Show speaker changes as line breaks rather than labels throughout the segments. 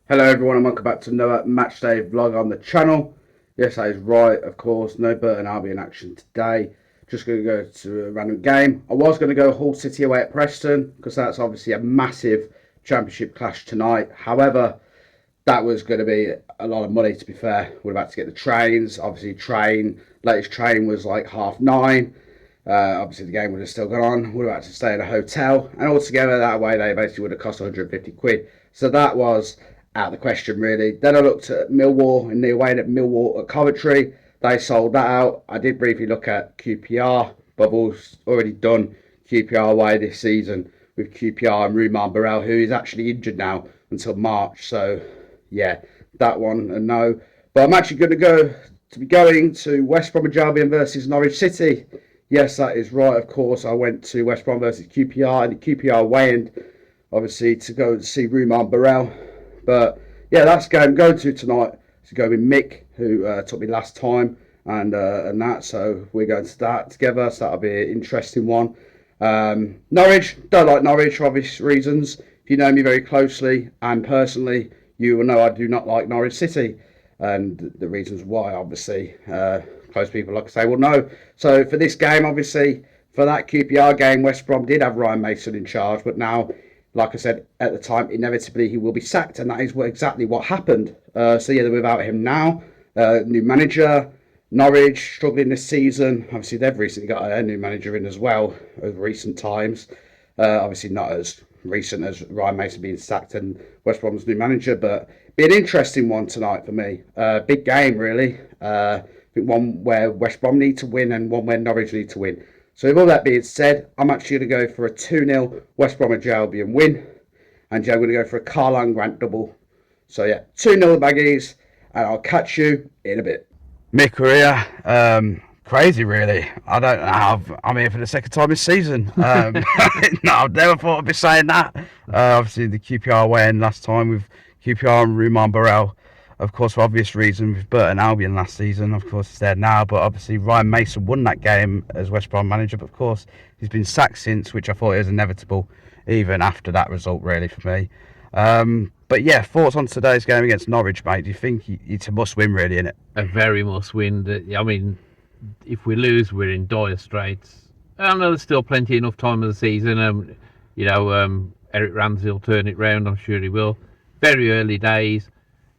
Hello everyone and welcome back to another Matchday vlog on the channel. Yes, that is right, of course, no Burton Albion action today. Just going to go to a random game. I was going to go Hull City away at Preston because that's obviously a massive championship clash tonight. However, that was going to be a lot of money, to be fair. We're about to get the trains. Obviously, latest train was like 9:30. Obviously, the game would have still gone on. We were about to stay in a hotel. And altogether, that way, they basically would have cost 150 quid. So that was out of the question, really. Then I looked at Millwall and the away at Millwall at Coventry. They sold that out. I did briefly look at QPR, but I've already done QPR away this season with QPR and Ruman Burrell, who is actually injured now until March. So, yeah, that one, a no. But I'm actually going to be going to West Brom Albion versus Norwich City. Yes, that is right, of course. I went to West Brom versus QPR and the QPR away, obviously, to go and see Ruman Burrell. But yeah, that's the game I'm going to tonight. To go with Mick, who took me last time, and that. So we're going to that together. So that'll be an interesting one. Norwich, don't like Norwich for obvious reasons. If you know me very closely and personally, you will know I do not like Norwich City, and the reasons why, obviously, close people like I say will know. So for this game, obviously, for that QPR game, West Brom did have Ryan Mason in charge, but now, like I said at the time, inevitably he will be sacked, and that is exactly what happened. So yeah, they're without him now. New manager, Norwich struggling this season. Obviously, they've recently got a new manager in as well over recent times. Obviously, not as recent as Ryan Mason being sacked and West Brom's new manager, but be an interesting one tonight for me. Big game, really. I think one where West Brom need to win and one where Norwich need to win. So with all that being said, I'm actually going to go for a 2-0 West Bromwich Albion win. And yeah, I'm going to go for a Carlan Grant double. So yeah, 2-0 the Baggies. And I'll catch you in a bit.
Mid-career, crazy really. I don't know. I'm here for the second time this season. No, I've never thought I'd be saying that. Obviously, the QPR win last time with QPR and Ruman Burrell. Of course, for obvious reasons, with Burton Albion last season. Of course, it's there now. But obviously, Ryan Mason won that game as West Brom manager. But of course, he's been sacked since, which I thought was inevitable, even after that result, really, for me. But yeah, thoughts on today's game against Norwich, mate? Do you think it's a must-win, really, isn't it?
A very must-win. I mean, if we lose, we're in dire straits. I know there's still enough time of the season. Eric Ramsay will turn it round. I'm sure he will. Very early days.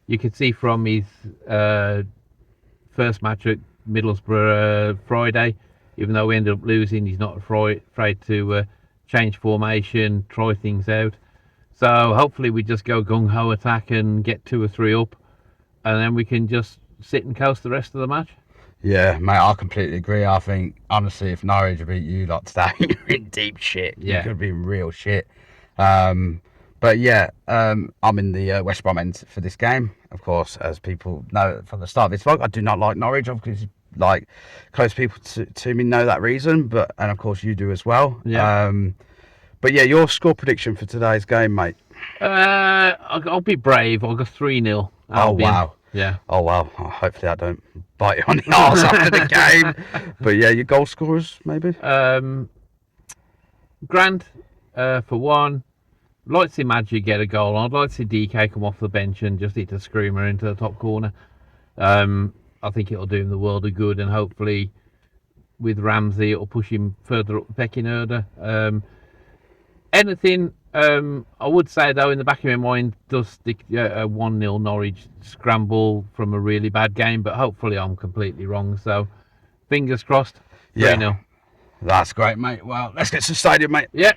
You could see from his first match at Middlesbrough Friday, even though we ended up losing, he's not afraid to change formation, try things out. So hopefully we just go gung-ho attack and get 2 or 3 up, and then we can just sit and coast the rest of the match.
Yeah, mate, I completely agree. I think, honestly, if Norwich beat you lot today, you're in deep shit.
Yeah.
You could be in real shit. But yeah, I'm in the West Brom end for this game. Of course, as people know from the start of this vlog, I do not like Norwich. Obviously, like close people to me know that reason, and of course you do as well.
Yeah.
But yeah, your score prediction for today's game, mate?
I'll be brave. I'll go 3-0.
Oh wow.
Yeah.
Oh wow. Oh, hopefully I don't bite you on the arse after the game. But yeah, your goal scorers maybe.
Grant for 1. I'd like to see Magic get a goal. I'd like to see DK come off the bench and just hit a screamer into the top corner. I think it'll do him the world of good, and hopefully with Ramsay it'll push him further up the pecking order. Anything I would say though in the back of my mind does stick a 1-0 Norwich scramble from a really bad game, but hopefully I'm completely wrong. So fingers crossed. 3-0.
Yeah. That's great, mate. Well, let's get to the stadium, mate.
Yeah.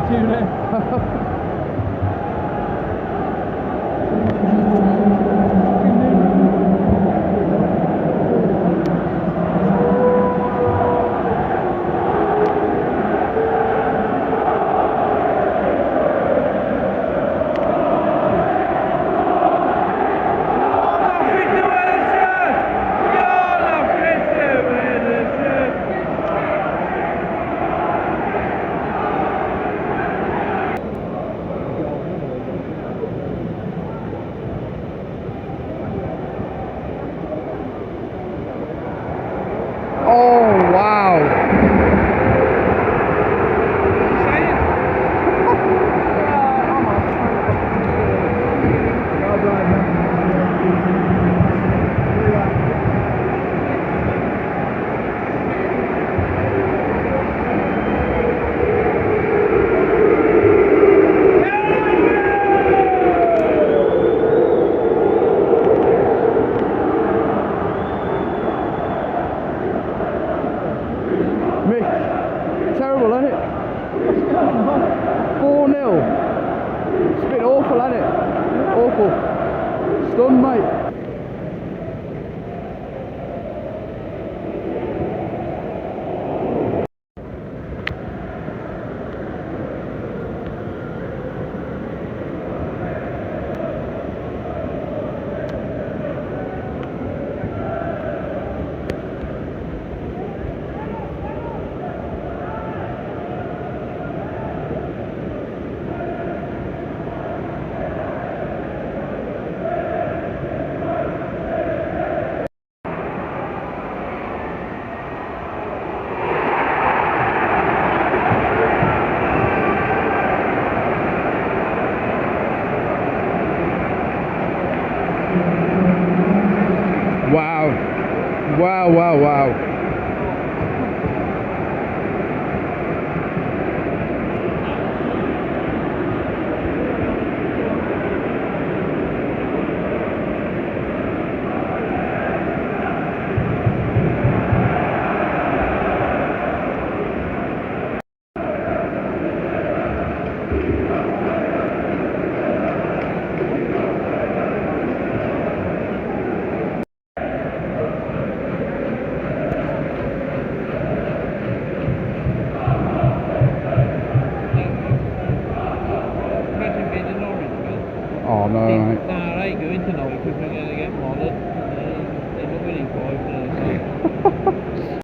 2 left.
Oh, wow. Mick, terrible, isn't it? 4-0. It's been awful, hasn't it? Awful. Stunned, mate. Wow. Wow, wow, wow. Oh no, mate.
Nah, they go into Norwich because we're going to get modded. They're not winning 5 today.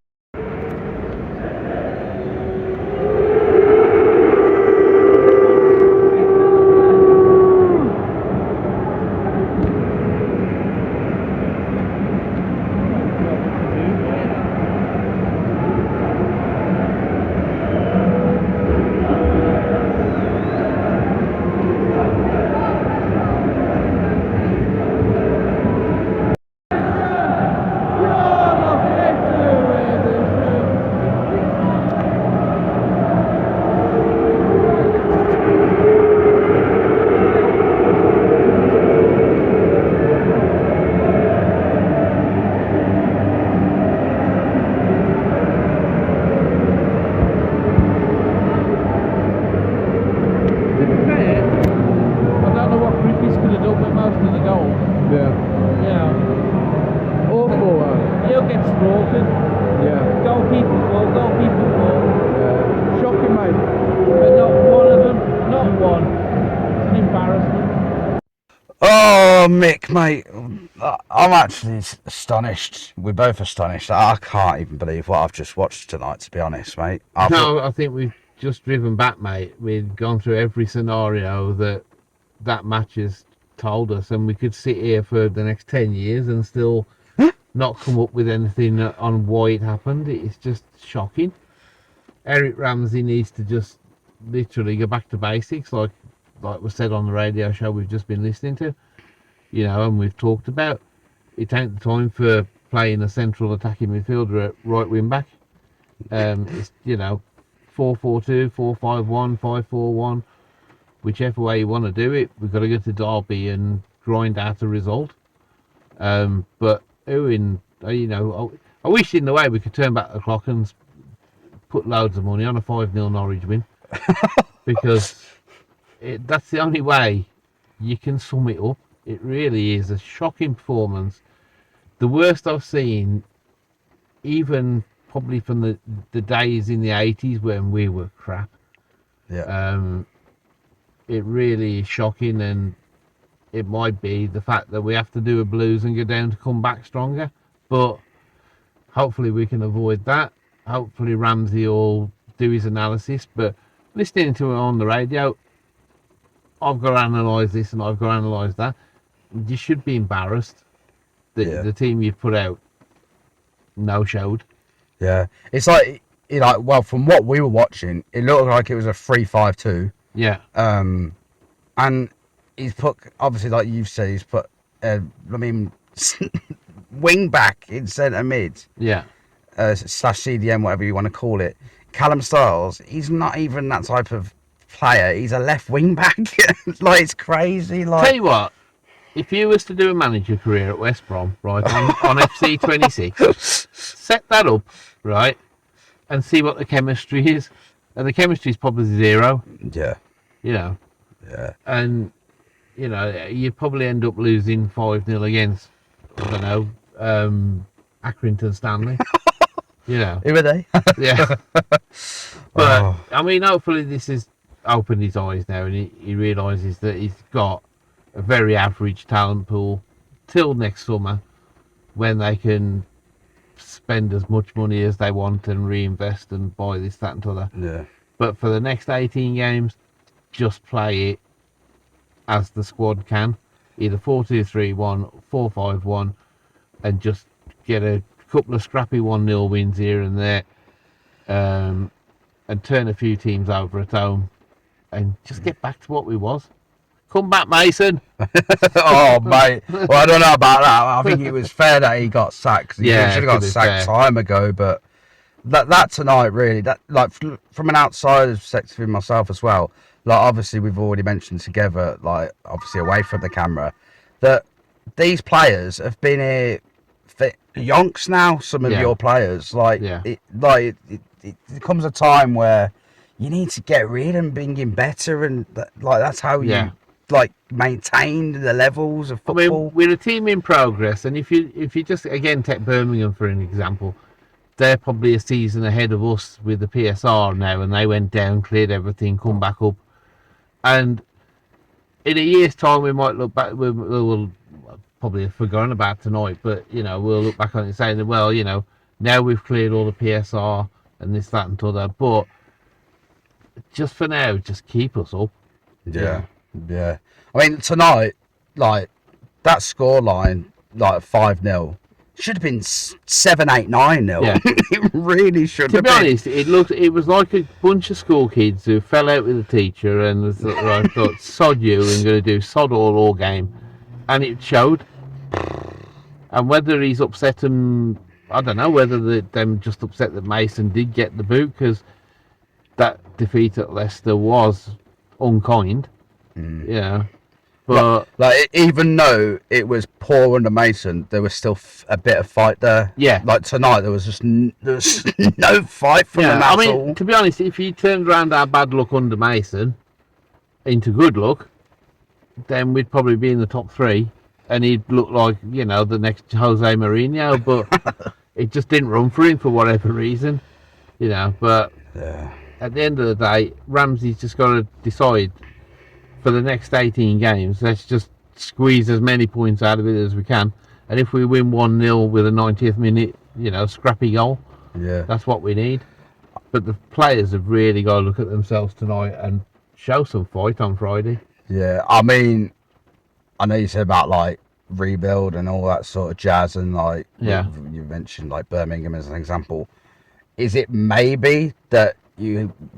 Oh, Mick, mate, I'm actually astonished. We're both astonished. I can't even believe what I've just watched tonight, to be honest, mate.
I think we've just driven back, mate. We've gone through every scenario that match has told us, and we could sit here for the next 10 years and still not come up with anything on why it happened. It's just shocking. Eric Ramsay needs to just literally go back to basics, like was said on the radio show we've just been listening to, and we've talked about. It ain't the time for playing a central attacking midfielder at right wing back. It's 4-4-2, 4-5-1, 5-4-1, whichever way you want to do it. We've got to go to Derby and grind out a result. But I wish in the way we could turn back the clock and put loads of money on a 5-0 Norwich win. because that's the only way you can sum it up. It really is a shocking performance. The worst I've seen, even probably from the days in the 80s when we were crap.
Yeah.
It really is shocking, and it might be the fact that we have to do a Blues and go down to come back stronger. But hopefully we can avoid that. Hopefully Ramsay will do his analysis. But listening to it on the radio, I've got to analyse this and I've got to analyse that. You should be embarrassed that the team you've put out no-showed.
Yeah. It's like, well, from what we were watching, it looked like it was a 3-5-2.
Yeah.
And he's put, obviously, like you've said, he's put, wing back in centre mid.
Yeah.
/ CDM, whatever you want to call it. Callum Styles, he's not even that type of player. He's a left wing back. Like, it's crazy. Like,
tell you what, if you was to do a manager career at West Brom, right, on FC 26, set that up, right, and see what the chemistry is. And the chemistry is probably 0.
Yeah.
Yeah. And, you'd probably end up losing 5-0 against, I don't know, Accrington Stanley.
Who are they?
Yeah. But, I mean, hopefully this has opened his eyes now, and he realises that he's got a very average talent pool till next summer, when they can spend as much money as they want and reinvest and buy this, that and t'other.
Yeah.
But for the next 18 games, just play it as the squad can. Either 4-2-3-1, 4-5-1, and just get a couple of scrappy 1-0 wins here and there, and turn a few teams over at home, and just get back to what we was. Come back, Mason.
Oh, mate. Well, I don't know about that. I think it was fair that he got sacked. He should have got sacked time ago, but that tonight, really, that, like, from an outsider's perspective in myself as well, like, obviously we've already mentioned together, like, obviously away from the camera, that these players have been here for yonks now, some of your players. Like, it comes a time where you need to get rid and bring in better, and that's how you maintain the levels of football.
I mean, we're a team in progress, and if you just again take Birmingham for an example, they're probably a season ahead of us with the PSR now, and they went down, cleared everything, come back up, and in a year's time we might look back. We'll probably have forgotten about tonight, but we'll look back on it and say, well, now we've cleared all the PSR and this, that, and t'other, but just for now, just keep us up.
Yeah. I mean, tonight, like, that scoreline, like 5-0, should have been 7-8-9-0.
Yeah.
It really should have been.
To be honest, it was like a bunch of school kids who fell out with the teacher and thought, sod you, and going to do sod all game. And it showed. And whether he's upset them, I don't know, whether them just upset that Mason did get the boot, because that defeat at Leicester was unkind. But
like, even though it was poor under Mason, there was still a bit of fight there.
Yeah.
Like tonight, there was just no fight from them at all.
To be honest, if you turned around our bad luck under Mason into good luck, then we'd probably be in the top 3, and he'd look like the next Jose Mourinho. But it just didn't run for him for whatever reason, But at the end of the day, Ramsay's just got to decide, for the next 18 games, let's just squeeze as many points out of it as we can. And if we win 1-0 with a 90th minute, scrappy goal, that's what we need. But the players have really got to look at themselves tonight and show some fight on Friday.
Yeah, I mean, I know you said about, like, rebuild and all that sort of jazz, and, like, you mentioned, like, Birmingham as an example. Is it maybe that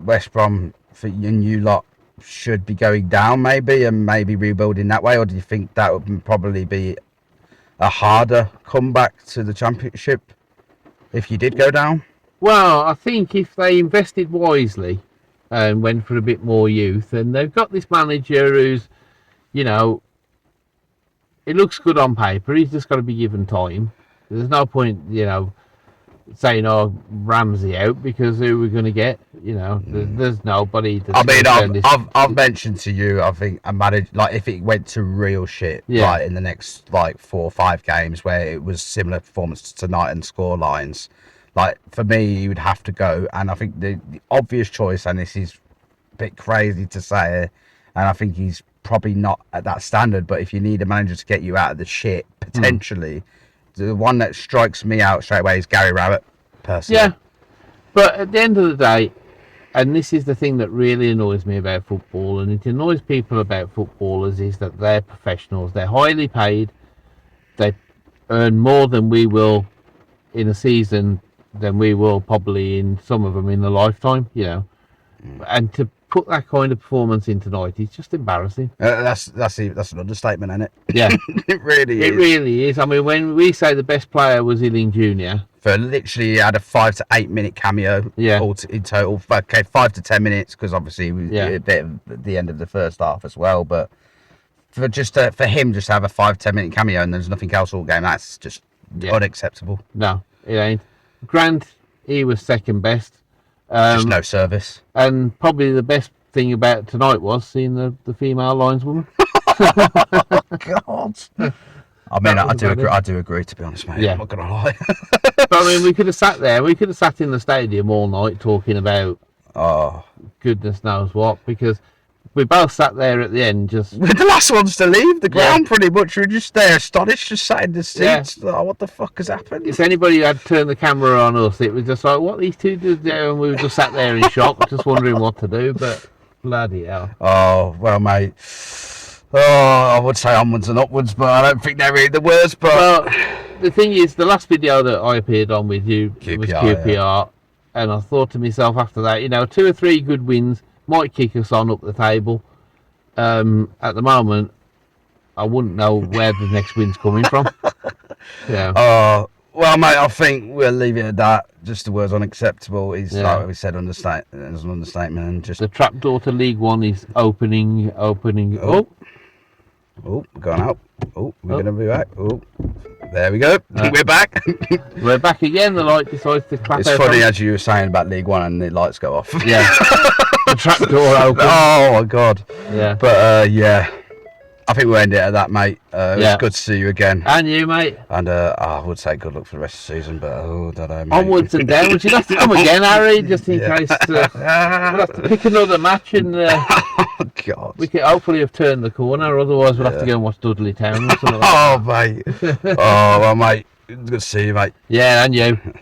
West Brom, for you lot, should be going down maybe, and maybe rebuilding that way, or do you think that would probably be a harder comeback to the Championship if you did go down?
Well, I think if they invested wisely and went for a bit more youth, and they've got this manager who's, it looks good on paper, he's just got to be given time. There's no point, saying, "Oh, Ramsay out," because who we're going to get? You know, there's nobody. That's
I mean,
gonna turn this-
I've mentioned to you, I think I managed, like, if it went to real shit,
Yeah.
like in the next like 4 or 5 games where it was similar performance to tonight and score lines, like for me, he would have to go. And I think the obvious choice, and this is a bit crazy to say, and I think he's probably not at that standard, but if you need a manager to get you out of the shit, potentially, the one that strikes me out straight away is Gary Rowett, personally.
Yeah, but at the end of the day, and this is the thing that really annoys me about football, and it annoys people about footballers, is that they're professionals. They're highly paid. They earn more than we will in a season, than we will probably in some of them in a lifetime, you know. And to put that kind of performance in tonight is just embarrassing.
That's an understatement, isn't it?
Yeah,
It really is.
it really is. I mean, when we say the best player was Iling Junior,
For literally, he had a 5 to 8 minute cameo.
Yeah.
In total. Okay, 5 to 10 minutes because obviously it was
Yeah.
a bit at the end of the first half as well. But for him just to have a 5-10 minute cameo and there's nothing else all game, that's just
Yeah.
unacceptable.
no, it ain't. Grant, he was second best.
Just no service.
And probably the best thing about tonight was seeing the female lineswoman.
God. I mean,
That
I
was
do
about
agree.
it.
I do agree, to be honest, mate.
Yeah.
I'm not gonna lie.
But I mean, we could have sat there. We could have sat in the stadium all night talking about
Oh,
goodness knows what, because we both sat there at the end just...
we're the last ones to leave the ground, pretty much. We're just there, astonished, just sat in the seats.
Yeah.
Oh, what the fuck has happened?
If anybody had turned the camera on us, it was just like, what these two do there? And we were just sat there in shock, just wondering what to do. But bloody hell.
Oh, well, mate. Oh, I would say onwards and upwards, but I don't think they're really the worst. But
Well, the thing is, the last video that I appeared on with you was
QPR,
QPR. And I thought to myself after that, you know, 2 or 3 good wins might kick us on up the table. At the moment, I wouldn't know where the next win's coming from. Yeah.
well, mate, I think we'll leave it at that. Just the words unacceptable is,
Yeah.
like we said, as an understatement. And just,
The trapdoor to League One is opening.
Oh.
Oh,
we're going out. Oh, we're going to be back. Oh, there we go. We're back.
we're back again. The light decides to clap
It's
out
funny,
on-
as you were saying about League One and the lights go off.
Yeah. The trapdoor open.
Oh, my God.
Yeah.
But, yeah, I think we'll end it at that, mate. It was
Yeah.
good to see you again.
And you, mate.
And I would say good luck for the rest of the season, but I don't know, mate.
Onwards and downwards. You'll have to come again, Harry, just in
Yeah.
case. We'll have to pick another match and
Oh, God.
we can hopefully have turned the corner. Otherwise, we'll have to go and watch Dudley Town or something like that.
Oh, mate. Oh, well, mate. Good to see you, mate.
Yeah, and you.